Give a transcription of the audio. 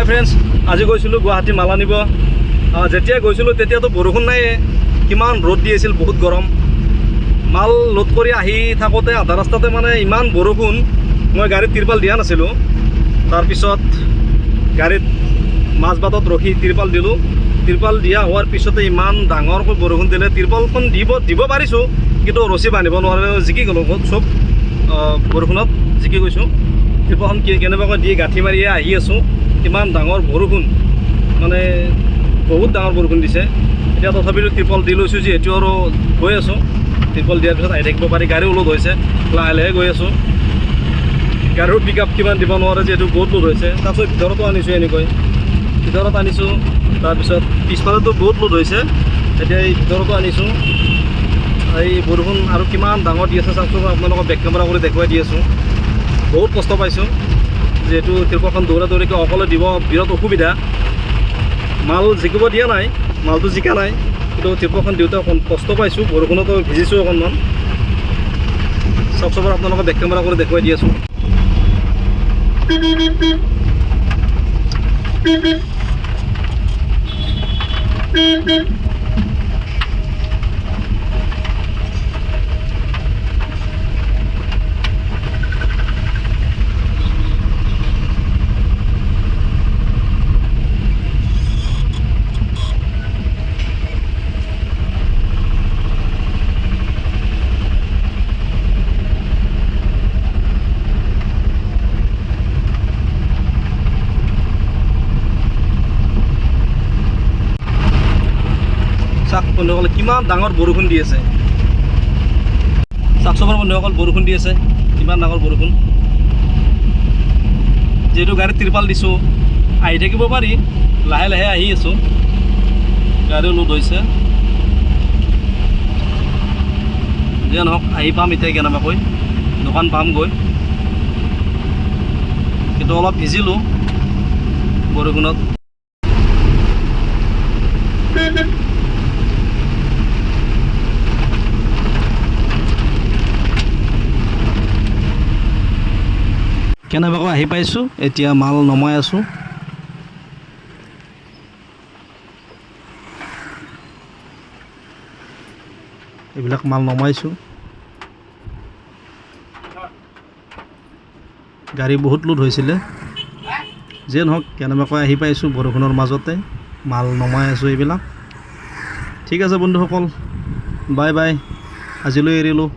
হাই friends, আজি গৈছিলোঁ গুৱাহাটী মাল আনিব। যেতিয়া গৈছিলোঁ তেতিয়াতো বৰষুণ নাই, কিমান ৰ'দ দি আছিল, বহুত গৰম। মাল লোড কৰি আহি থাকোঁতে আধা ৰাস্তাতে মানে ইমান বৰষুণ, মই গাড়ীত তিৰপাল দিয়া নাছিলোঁ। তাৰপিছত গাড়ীত মাজবাটত ৰখি তিৰপাল দিলোঁ। তিৰপাল দিয়া হোৱাৰ পিছতে ইমান ডাঙৰকৈ বৰষুণ দিলে, তিৰপালখন দিব পাৰিছোঁ, কিন্তু ৰছী বান্ধিব নোৱাৰে, জিকি গ'লোঁ চব বৰষুণত জিকি গৈছোঁ। তিৰপালখন কেনেবাকৈ দি গাঁঠি মাৰিয়ে আহি আছোঁ। ইমান ডাঙৰ বৰষুণ, মানে বহুত ডাঙৰ বৰষুণ দিছে। এতিয়া তথাপিতো তিৰপাল দি লৈছোঁ, যিহেতু আৰু গৈ আছোঁ। তিৰপাল দিয়াৰ পিছত আহি থাকিব পাৰি, গাড়ীও লোড হৈছে, লাহে লাহে গৈ আছোঁ। গাড়ীৰ পিক আপ কিমান দিব নোৱাৰে, যিহেতু বহুত লোড হৈছে। তাৰপিছত ভিতৰতো আনিছোঁ, এনেকৈ ভিতৰত আনিছোঁ। তাৰপিছত পিছফালেতো বহুত লোড হৈছে, এতিয়া এই ভিতৰতো আনিছোঁ। এই বৰষুণ আৰু কিমান ডাঙৰ দি আছে চাওকচোন, আপোনালোকক বেক কেমেৰা কৰি দেখুৱাই দি আছোঁ। বহুত কষ্ট পাইছোঁ, যিহেতু তিৰপালখন দৌৰা দৌৰিকৈ অকলে দিব বিৰাট অসুবিধা। মাল জিকিব দিয়া নাই, মালটো জিকা নাই, কিন্তু তিৰপালখন দিওঁতে অকণ কষ্ট পাইছোঁ। বৰষুণতো ভিজিছোঁ অকণমান। চাওকচোন, আপোনালোকক বেক কেমেৰা কৰি দেখুৱাই দি আছোঁ। চাওক বন্ধুসকল, কিমান ডাঙৰ বৰষুণ দি আছে। চাওকচোন বন্ধুসকল, বৰষুণ দি আছে, কিমান ডাঙৰ বৰষুণ। যিহেতু গাড়ীত তিৰপাল দিছোঁ, আহি থাকিব পাৰি, লাহে লাহে আহি আছোঁ। গাড়ীও লোড হৈছে, যিয়ে নহওক আহি পাম এতিয়া কেনেবাকৈ, দোকান পামগৈ। কিন্তু অলপ ভিজিলোঁ বৰষুণত। কেনেবাকৈ আহি পাইছোঁ, এতিয়া মাল নমাই আছোঁ। এইবিলাক মাল নমাইছোঁ। গাড়ী বহুত লোড হৈছিলে, যিয়ে নহওক কেনেবাকৈ আহি পাইছোঁ বৰষুণৰ মাজতে, মাল নমাই আছোঁ এইবিলাক। ঠিক আছে বন্ধুসকল, বাই বাই, আজিলৈ এৰিলোঁ।